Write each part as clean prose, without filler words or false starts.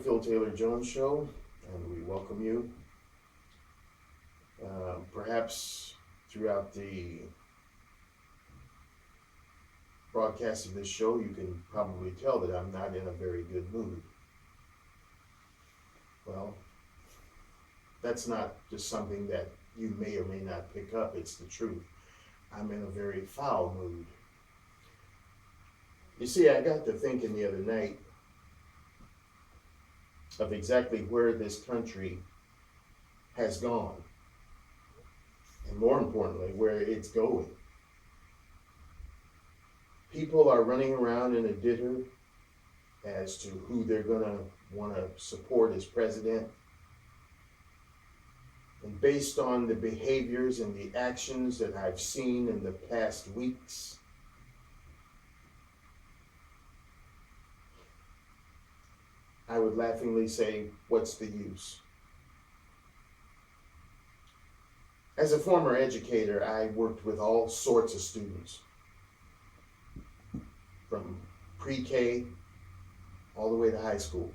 Phil Taylor Jones Show, and we welcome you. Perhaps throughout the broadcast of this show, you can probably tell that I'm not in a very good mood. Well, that's not just something that you may or may not pick up, it's the truth. I'm in a very foul mood. You see, I got to thinking the other night of exactly where this country has gone, and more importantly, where it's going. People are running around in a ditter as to who they're going to want to support as president. And based on the behaviors and the actions that I've seen in the past weeks, I would laughingly say, what's the use? As a former educator, I worked with all sorts of students, from pre-K all the way to high school.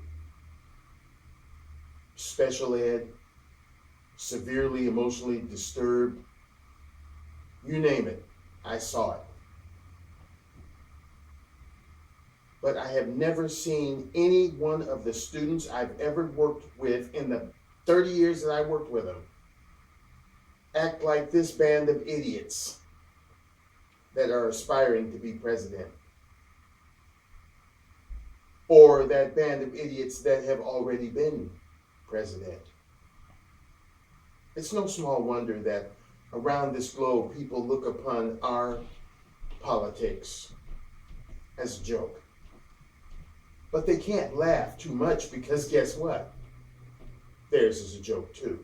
Special ed, severely emotionally disturbed, you name it, I saw it. But I have never seen any one of the students I've ever worked with in the 30 years that I worked with them act like this band of idiots that are aspiring to be president, or that band of idiots that have already been president. It's no small wonder that around this globe people look upon our politics as a joke. But they can't laugh too much because guess what? Theirs is a joke too.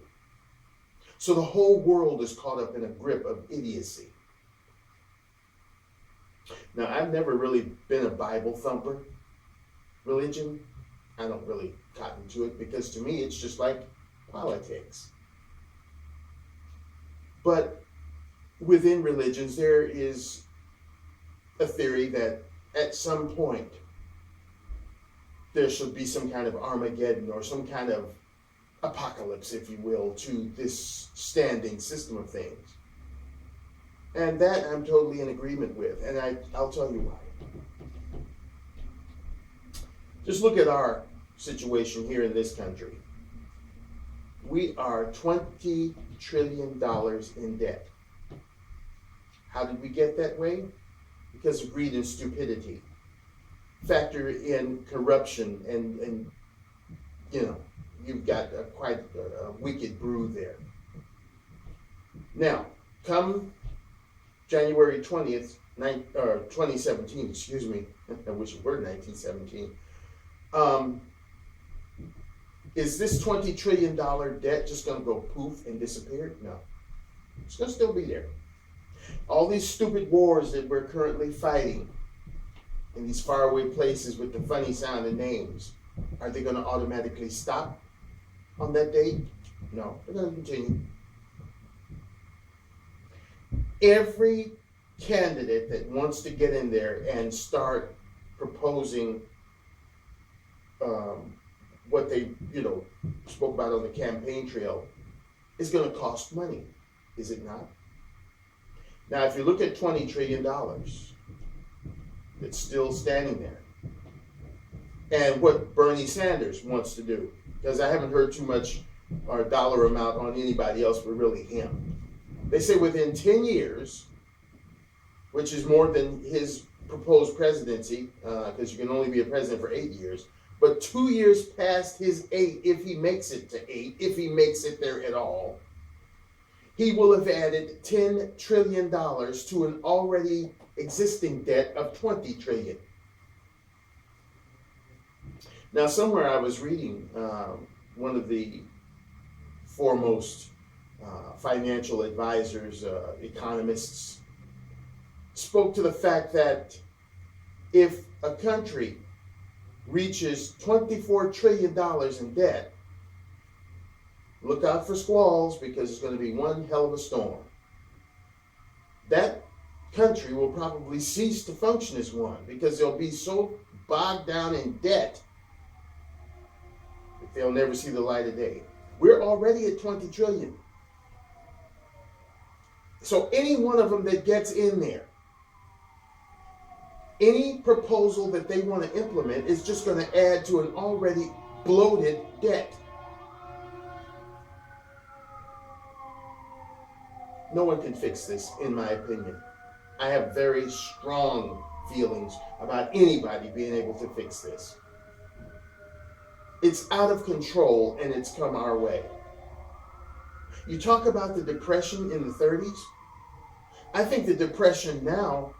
So the whole world is caught up in a grip of idiocy. Now, I've never really been a Bible thumper. Religion, I don't really cotton to it because to me it's just like politics. But within religions there is a theory that at some point there should be some kind of Armageddon or some kind of apocalypse, if you will, to this standing system of things. And that I'm totally in agreement with, and I'll tell you why. Just look at our situation here in this country. We are $20 trillion in debt. How did we get that way? Because of greed and stupidity. Factor in corruption and you know, you've got quite a wicked brew there. Now, come January 20th, 2017, excuse me, I wish it were 1917, is this $20 trillion debt just going to go poof and disappear? No. It's going to still be there. All these stupid wars that we're currently fighting in these faraway places with the funny sounding names, are they going to automatically stop on that date? No, they're going to continue. Every candidate that wants to get in there and start proposing what they, spoke about on the campaign trail is going to cost money, is it not? Now, if you look at $20 trillion, it's still standing there. And what Bernie Sanders wants to do, because I haven't heard too much or dollar amount on anybody else but really him. They say within 10 years, which is more than his proposed presidency, because you can only be a president for 8 years, but 2 years past his 8, if he makes it to 8, if he makes it there at all, he will have added $10 trillion to an already existing debt of $20 trillion. Now, somewhere I was reading one of the foremost financial advisors, economists, spoke to the fact that if a country reaches $24 trillion in debt, look out for squalls because it's going to be one hell of a storm. That country will probably cease to function as one because they'll be so bogged down in debt they'll never see the light of day. We're already at 20 trillion. So any one of them that gets in there, any proposal that they want to implement is just going to add to an already bloated debt. No one can fix this, in my opinion. I have very strong feelings about anybody being able to fix this. It's out of control and it's come our way. You talk about the depression in the 30s. I think the depression now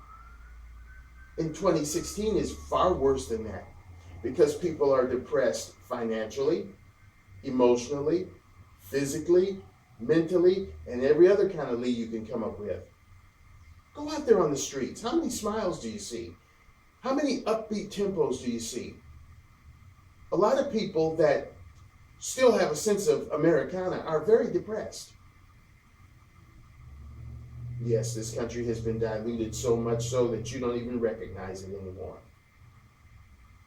in 2016 is far worse than that, because people are depressed financially, emotionally, physically, mentally, and every other kind of lead you can come up with. Go out there on the streets. How many smiles do you see? How many upbeat tempos do you see? A lot of people that still have a sense of Americana are very depressed. Yes, this country has been diluted so much so that you don't even recognize it anymore.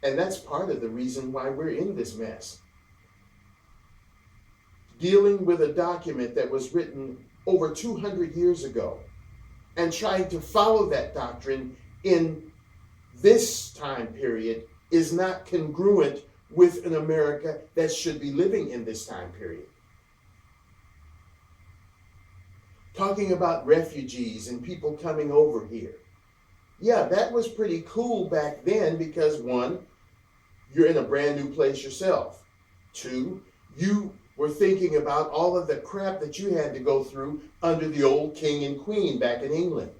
And that's part of the reason why we're in this mess. Dealing with a document that was written over 200 years ago and trying to follow that doctrine in this time period is not congruent with an America that should be living in this time period. Talking about refugees and people coming over here. Yeah, that was pretty cool back then because, one, you're in a brand new place yourself. Two, you were thinking about all of the crap that you had to go through under the old king and queen back in England.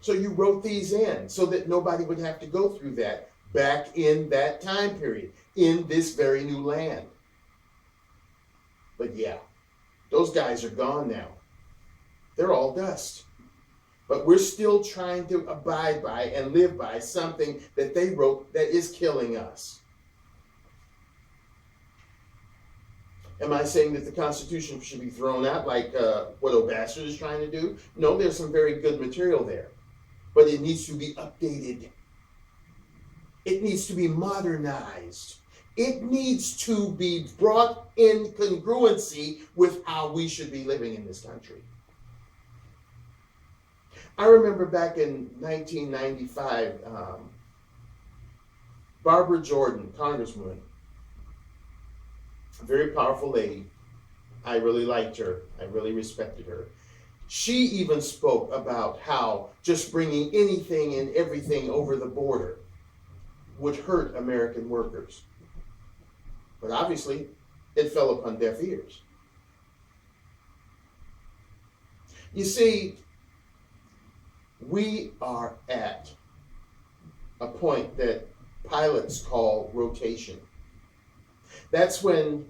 So you wrote these in so that nobody would have to go through that back in that time period, in this very new land. But yeah, those guys are gone now. They're all dust. But we're still trying to abide by and live by something that they wrote that is killing us. Am I saying that the Constitution should be thrown out like what O'Bastard is trying to do? No, there's some very good material there. But it needs to be updated. It needs to be modernized. It needs to be brought in congruency with how we should be living in this country. I remember back in 1995, Barbara Jordan, Congresswoman, a very powerful lady. I really liked her. I really respected her. She even spoke about how just bringing anything and everything over the border would hurt American workers. But obviously, it fell upon deaf ears. You see, we are at a point that pilots call rotation. That's when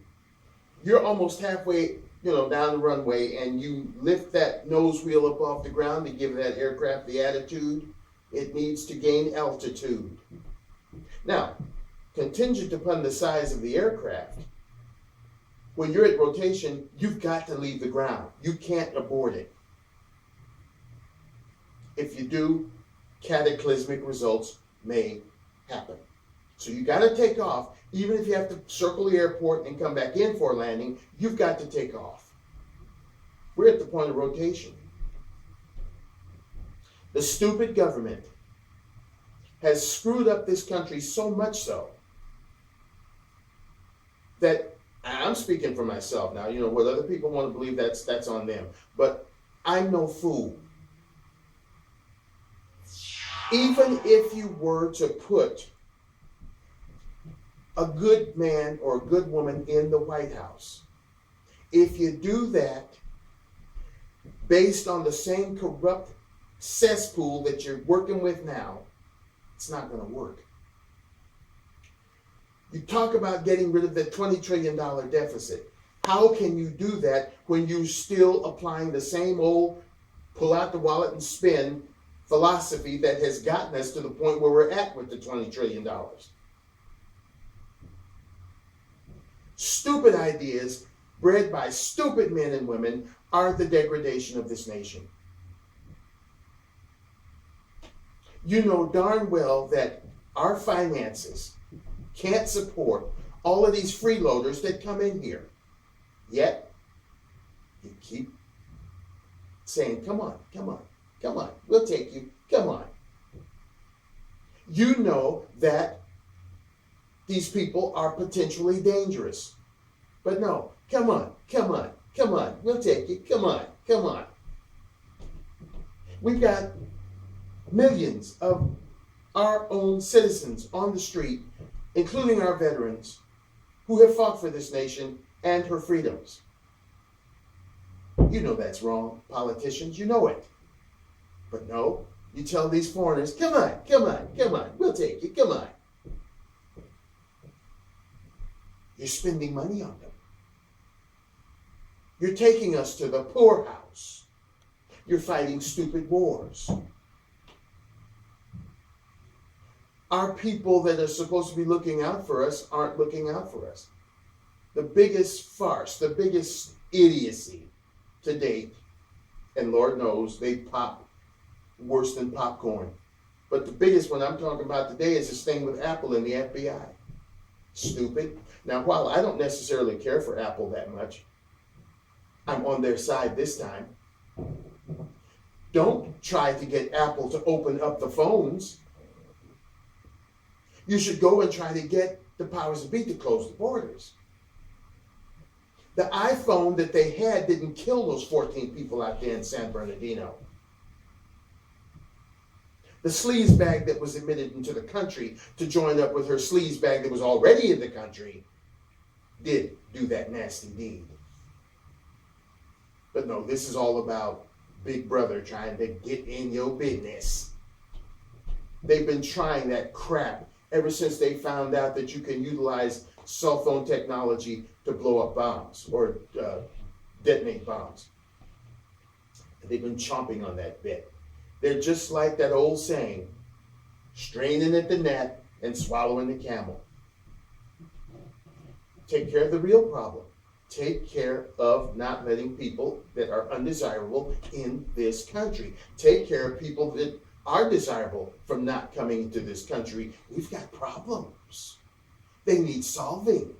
you're almost halfway, down the runway and you lift that nose wheel up off the ground to give that aircraft the attitude it needs to gain altitude. Now, contingent upon the size of the aircraft, when you're at rotation, you've got to leave the ground. You can't abort it. If you do, cataclysmic results may happen. So you got to take off. Even if you have to circle the airport and come back in for a landing, you've got to take off. We're at the point of rotation. The stupid government has screwed up this country so much so that, I'm speaking for myself now, what other people want to believe, that's on them. But I'm no fool. Even if you were to put a good man or a good woman in the White House, if you do that based on the same corrupt cesspool that you're working with now, it's not going to work. You talk about getting rid of the $20 trillion deficit. How can you do that when you're still applying the same old pull out the wallet and spend philosophy that has gotten us to the point where we're at with the $20 trillion? Stupid ideas bred by stupid men and women are the degradation of this nation. You know darn well that our finances can't support all of these freeloaders that come in here. Yet, you keep saying, come on, come on, come on, we'll take you, come on. You know that these people are potentially dangerous. But no, come on, come on, come on, we'll take you, come on, come on. We've got millions of our own citizens on the street, including our veterans, who have fought for this nation and her freedoms. You know that's wrong, politicians, you know it. But no, you tell these foreigners, come on, come on, come on, we'll take you, come on. You're spending money on them. You're taking us to the poorhouse. You're fighting stupid wars. Our people that are supposed to be looking out for us aren't looking out for us. The biggest farce, the biggest idiocy to date, and Lord knows they pop worse than popcorn. But the biggest one I'm talking about today is this thing with Apple and the FBI. Stupid. Now, while I don't necessarily care for Apple that much, I'm on their side this time. Don't try to get Apple to open up the phones. You should go and try to get the powers that be to close the borders. The iPhone that they had didn't kill those 14 people out there in San Bernardino. The sleaze bag that was admitted into the country to join up with her sleaze bag that was already in the country did do that nasty deed. But no, this is all about Big Brother trying to get in your business. They've been trying that crap ever since they found out that you can utilize cell phone technology to blow up bombs or detonate bombs. They've been chomping on that bit. They're just like that old saying, straining at the net and swallowing the camel. Take care of the real problem. Take care of not letting people that are undesirable in this country. Take care of people that are desirable from not coming into this country. We've got problems. They need solving.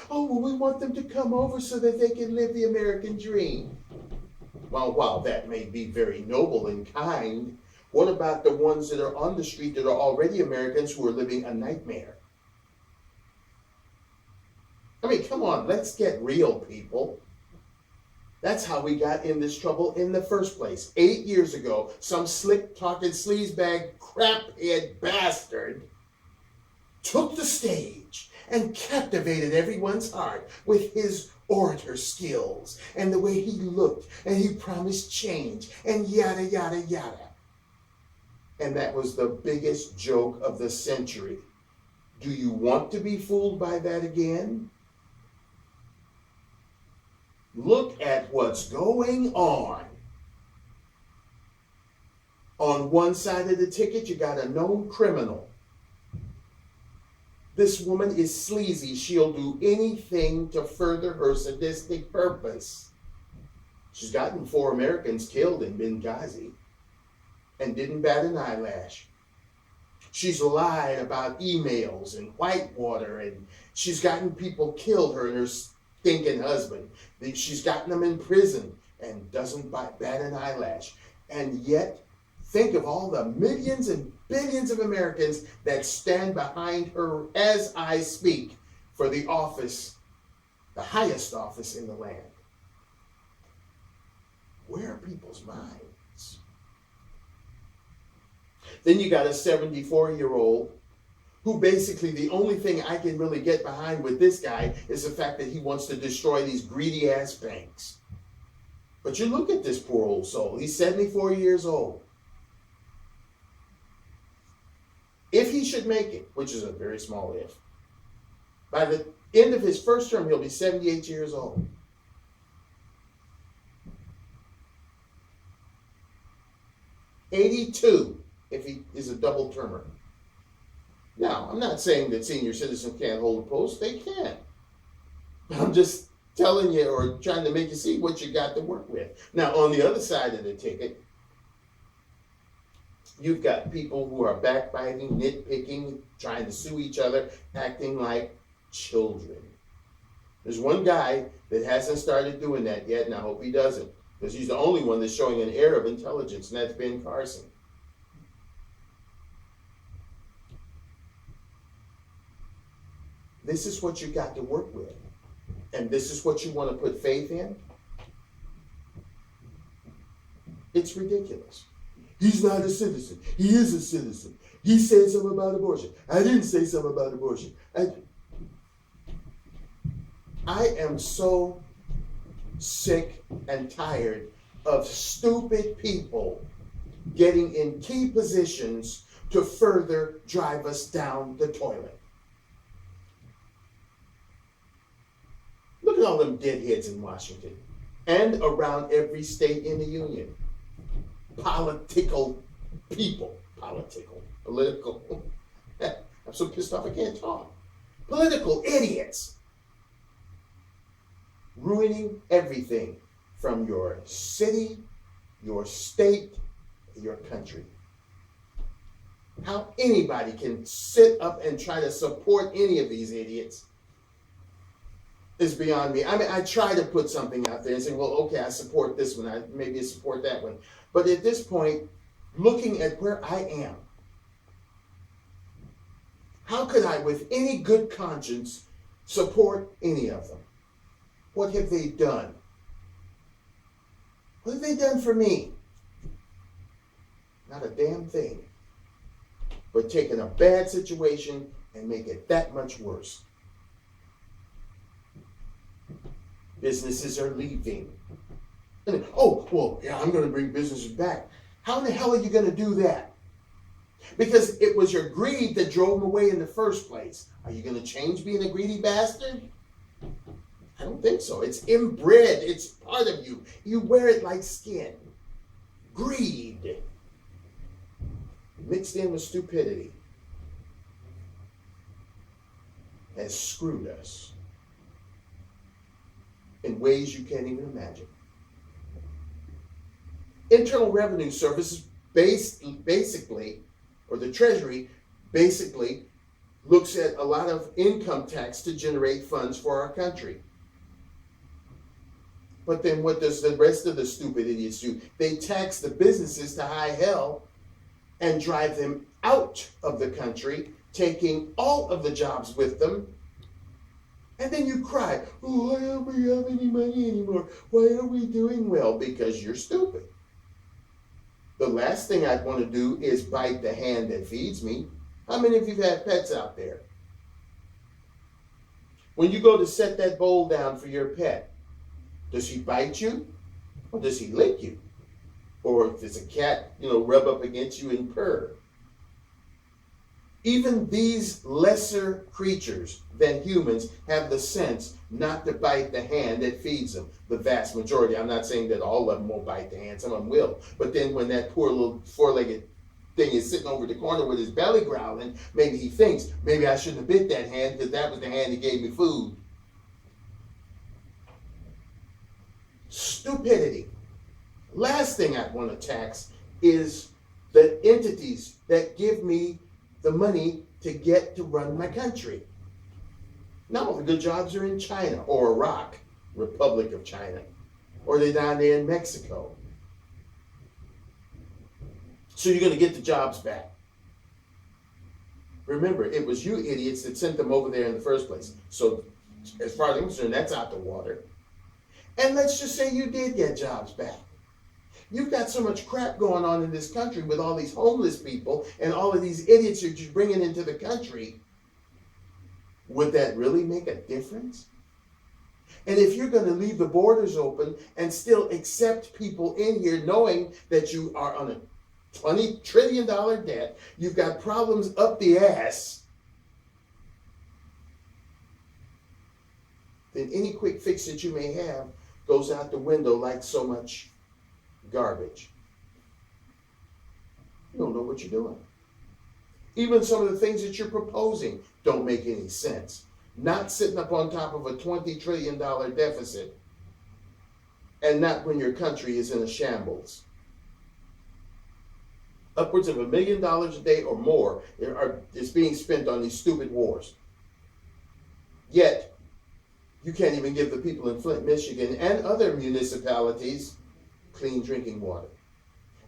Oh, well, we want them to come over so that they can live the American dream. Well, while that may be very noble and kind, what about the ones that are on the street that are already Americans who are living a nightmare? I mean, come on, let's get real, people. That's how we got in this trouble in the first place. 8 years ago, some slick-talking, sleazebag, craphead bastard took the stage and captivated everyone's heart with his orator skills and the way he looked, and he promised change, and yada, yada, yada. And that was the biggest joke of the century. Do you want to be fooled by that again? Look at what's going on. On one side of the ticket, you got a known criminal. This woman is sleazy. She'll do anything to further her sadistic purpose. She's gotten 4 Americans killed in Benghazi and didn't bat an eyelash. She's lied about emails and Whitewater, and she's gotten people killed, her and her stinking husband. She's gotten them in prison and doesn't bat an eyelash. And yet, think of all the millions and billions of Americans that stand behind her as I speak for the office, the highest office in the land. Where are people's minds? Then you got a 74-year-old who basically the only thing I can really get behind with this guy is the fact that he wants to destroy these greedy-ass banks. But you look at this poor old soul. He's 74 years old. If he should make it, which is a very small if, by the end of his first term, he'll be 78 years old. '82 if he is a double termer. Now, I'm not saying that senior citizens can't hold a post. They can. I'm just telling you or trying to make you see what you got to work with. Now, on the other side of the ticket, you've got people who are backbiting, nitpicking, trying to sue each other, acting like children. There's one guy that hasn't started doing that yet, and I hope he doesn't, because he's the only one that's showing an air of intelligence, and that's Ben Carson. This is what you got to work with. And this is what you want to put faith in? It's ridiculous. He's not a citizen. He is a citizen. He said something about abortion. I didn't say something about abortion. I am so sick and tired of stupid people getting in key positions to further drive us down the toilet. Look at all them deadheads in Washington and around every state in the union. Political people. Political. I'm so pissed off I can't talk. Political idiots. Ruining everything from your city, your state, your country. How anybody can sit up and try to support any of these idiots is beyond me. I mean, I try to put something out there and say, well, okay, I support this one. Maybe I support that one. But at this point, looking at where I am, how could I, with any good conscience, support any of them? What have they done? What have they done for me? Not a damn thing. But taking a bad situation and make it that much worse. Businesses are leaving. And, oh, well, yeah, I'm going to bring businesses back. How in the hell are you going to do that? Because it was your greed that drove them away in the first place. Are you going to change being a greedy bastard? I don't think so. It's inbred. It's part of you. You wear it like skin. Greed. Mixed in with stupidity has screwed us in ways you can't even imagine. Internal Revenue Service basically, or the Treasury basically, looks at a lot of income tax to generate funds for our country. But then what does the rest of the stupid idiots do? They tax the businesses to high hell and drive them out of the country, taking all of the jobs with them. And then you cry, oh, why don't we have any money anymore? Why aren't we doing well? Because you're stupid. The last thing I'd want to do is bite the hand that feeds me. How many of you have pets out there? When you go to set that bowl down for your pet, does he bite you or does he lick you? Or if it's a cat, rub up against you and purr. Even these lesser creatures than humans have the sense not to bite the hand that feeds them. The vast majority. I'm not saying that all of them won't bite the hand. Some of them will. But then when that poor little four-legged thing is sitting over the corner with his belly growling, maybe he thinks, maybe I shouldn't have bit that hand because that was the hand that gave me food. Stupidity. Last thing I want to tax is the entities that give me the money to get to run my country. Not all the good jobs are in China or Iraq, Republic of China, or they're down there in Mexico. So you're going to get the jobs back. Remember, it was you idiots that sent them over there in the first place. So as far as I'm concerned, that's out the water. And let's just say you did get jobs back. You've got so much crap going on in this country with all these homeless people and all of these idiots you're just bringing into the country. Would that really make a difference? And if you're going to leave the borders open and still accept people in here knowing that you are on a $20 trillion debt, you've got problems up the ass, then any quick fix that you may have goes out the window like so much garbage. You don't know what you're doing. Even some of the things that you're proposing don't make any sense. Not sitting up on top of a $20 trillion deficit, and not when your country is in a shambles. Upwards of $1 million a day or more is being spent on these stupid wars. Yet, you can't even give the people in Flint, Michigan and other municipalities clean drinking water.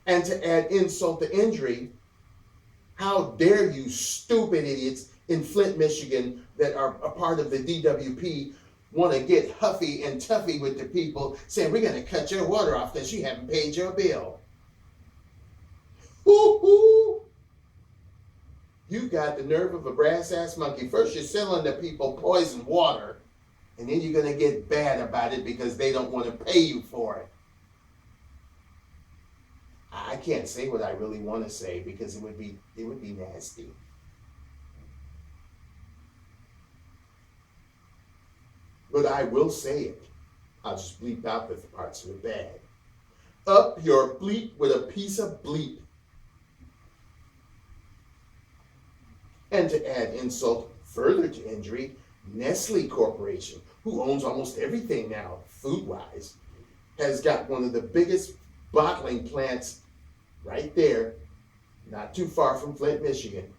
And to add insult to injury, how dare you stupid idiots in Flint, Michigan that are a part of the DWP want to get huffy and tuffy with the people saying we're going to cut your water off because you haven't paid your bill. Hoo-hoo! You got the nerve of a brass-ass monkey. First you're selling the people poison water, and then you're going to get bad about it because they don't want to pay you for it. I can't say what I really want to say because it would be nasty. But I will say it. I'll just bleep out the parts that are bad. Up your bleep with a piece of bleep. And to add insult further to injury, Nestle Corporation, who owns almost everything now, food-wise, has got one of the biggest bottling plants right there, not too far from Flint, Michigan.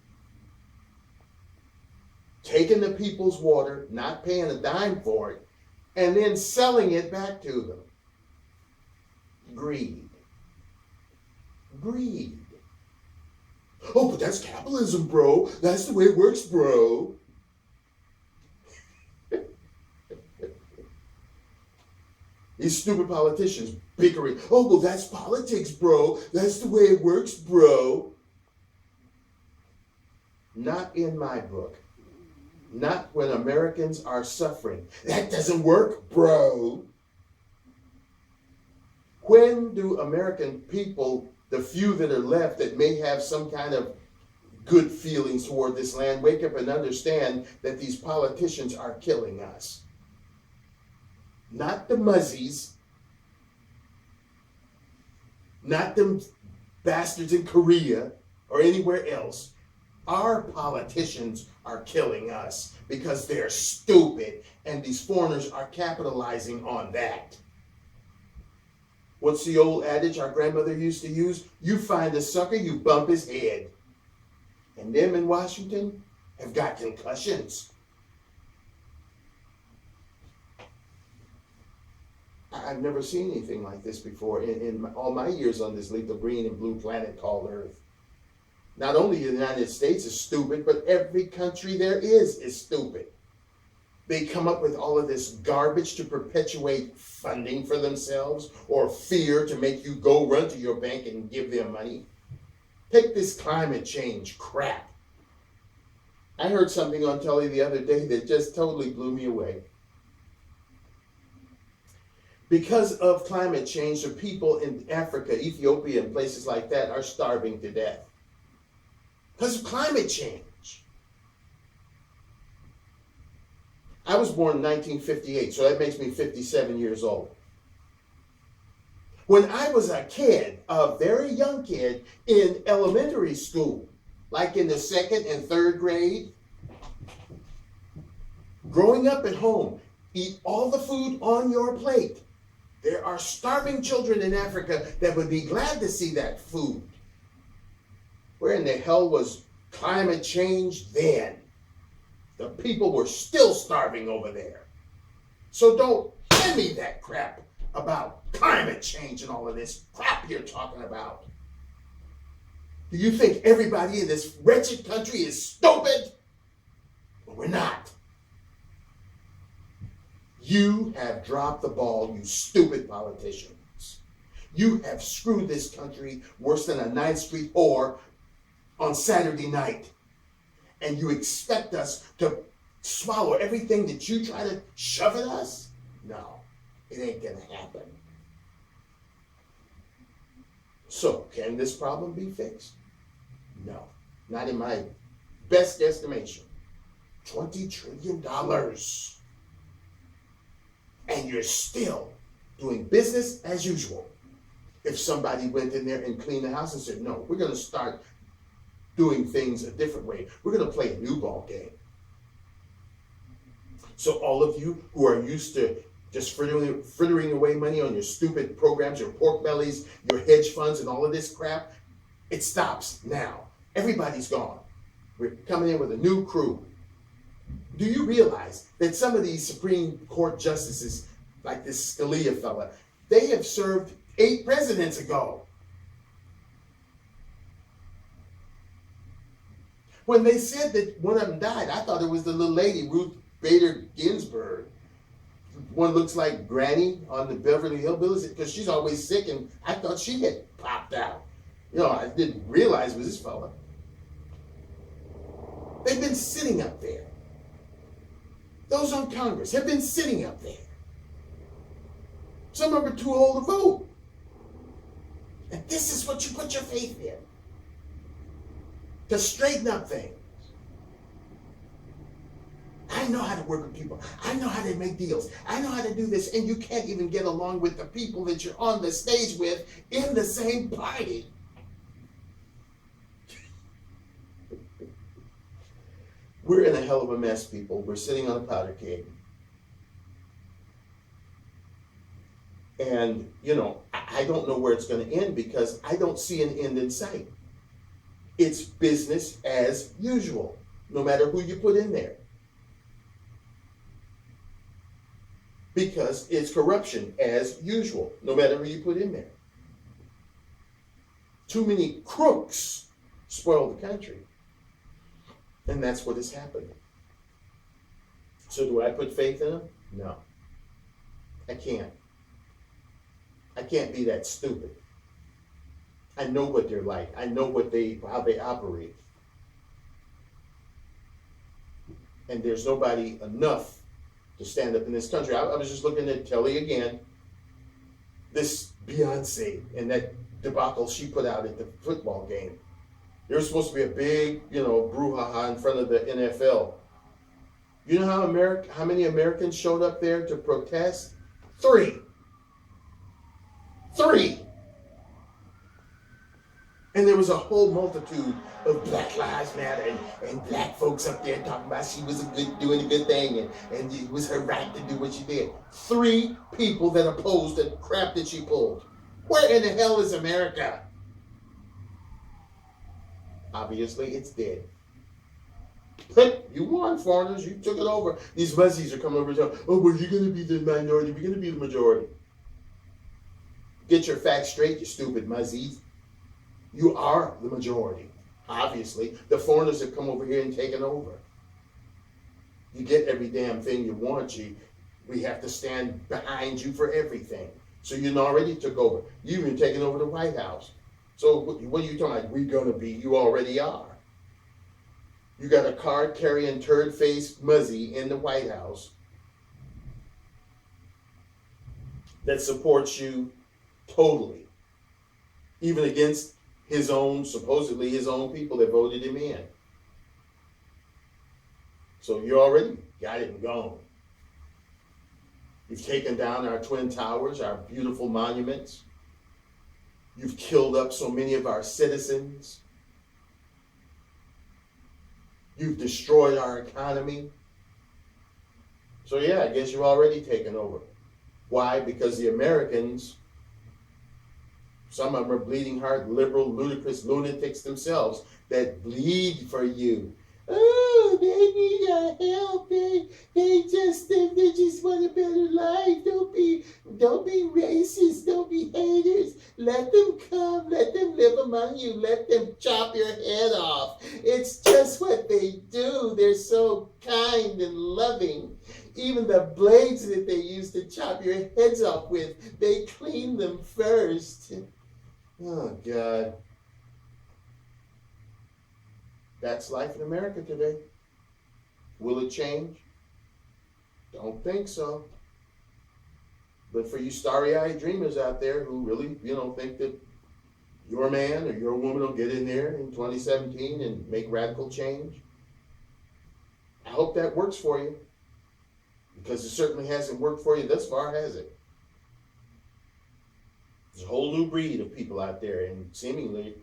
Taking the people's water, not paying a dime for it, and then selling it back to them. Greed. Greed. Oh, but that's capitalism, bro. That's the way it works, bro. These stupid politicians bickering. Oh, well, that's politics, bro. That's the way it works, bro. Not in my book. Not when Americans are suffering. That doesn't work, bro. When do American people, the few that are left that may have some kind of good feelings toward this land, wake up and understand that these politicians are killing us? Not the muzzies, not them bastards in Korea or anywhere else. Our politicians are killing us because they're stupid, and these foreigners are capitalizing on that. What's the old adage our grandmother used to use? You find a sucker, you bump his head. And them in Washington have got concussions. I've never seen anything like this before in all my years on this little green and blue planet called Earth. Not only the United States is stupid, but every country there is stupid. They come up with all of this garbage to perpetuate funding for themselves or fear to make you go run to your bank and give them money. Take this climate change crap. I heard something on telly the other day that just totally blew me away. Because of climate change, the people in Africa, Ethiopia, and places like that are starving to death. Because of climate change. I was born in 1958, so that makes me 57 years old. When I was a kid, a very young kid in elementary school, like in the second and third grade, growing up at home, eat all the food on your plate. There are starving children in Africa that would be glad to see that food. Where in the hell was climate change then? The people were still starving over there. So don't hand me that crap about climate change and all of this crap you're talking about. Do you think everybody in this wretched country is stupid? Well, we're not. You have dropped the ball, you stupid politicians. You have screwed this country worse than a 9th Street whore on Saturday night. And you expect us to swallow everything that you try to shove at us? No, it ain't gonna happen. So, can this problem be fixed? No, not in my best estimation. $20 trillion. And you're still doing business as usual. If somebody went in there and cleaned the house and said, no, we're going to start doing things a different way. We're going to play a new ball game. So all of you who are used to just frittering away money on your stupid programs, your pork bellies, your hedge funds, and all of this crap, it stops now. Everybody's gone. We're coming in with a new crew. Do you realize that some of these Supreme Court justices, like this Scalia fella, they have served 8 presidents ago? When they said that one of them died, I thought it was the little lady, Ruth Bader Ginsburg. One looks like Granny on the Beverly Hillbillies, because she's always sick, and I thought she had popped out. You know, I didn't realize it was this fella. They've been sitting up there. Those on Congress have been sitting up there. Some of them are too old to vote. And this is what you put your faith in, to straighten up things. I know how to work with people. I know how to make deals. I know how to do this. And you can't even get along with the people that you're on the stage with in the same party. We're in a hell of a mess, people. We're sitting on a powder keg. And, you know, I don't know where it's going to end, because I don't see an end in sight. It's business as usual, no matter who you put in there. Because it's corruption as usual, no matter who you put in there. Too many crooks spoil the country. And that's what has happened. So do I put faith in them? No. I can't. I can't be that stupid. I know what they're like. I know how they operate. And there's nobody enough to stand up in this country. I was just looking at Kelly again. This Beyonce and that debacle she put out at the football game. There was supposed to be a big, brouhaha in front of the NFL. You know how many Americans showed up there to protest? 3. 3. And there was a whole multitude of Black Lives Matter and black folks up there talking about she was doing a good thing and it was her right to do what she did. 3 people that opposed the crap that she pulled. Where in the hell is America? Obviously, it's dead. But you won, foreigners. You took it over. These Muzzies are coming over and saying, oh, well, you're going to be the minority. We're going to be the majority. Get your facts straight, you stupid Muzzies. You are the majority. Obviously, the foreigners have come over here and taken over. You get every damn thing you want. We have to stand behind you for everything. So you already took over. You've even taken over the White House. So what are you talking about? We're going to be. You already are. You got a card-carrying, turd-faced Muzzy in the White House that supports you totally, even against supposedly his own people that voted him in. So you already got it and gone. You've taken down our Twin Towers, our beautiful monuments. You've killed up so many of our citizens. You've destroyed our economy. So yeah, I guess you've already taken over. Why? Because the Americans, some of them are bleeding heart, liberal, ludicrous lunatics themselves that bleed for you. Oh, they need our help. They just want a better life. Don't be racist. Don't be haters. Let them come. Let them live among you. Let them chop your head off. It's just what they do. They're so kind and loving. Even the blades that they use to chop your heads off with, they clean them first. Oh, God. That's life in America today. Will it change? Don't think so. But for you starry-eyed dreamers out there who really, think that your man or your woman will get in there in 2017 and make radical change, I hope that works for you. Because it certainly hasn't worked for you thus far, has it? There's a whole new breed of people out there, and seemingly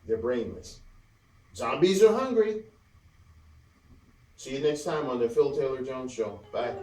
they're brainless. Zombies are hungry. See you next time on the Phil Taylor Jones Show. Bye.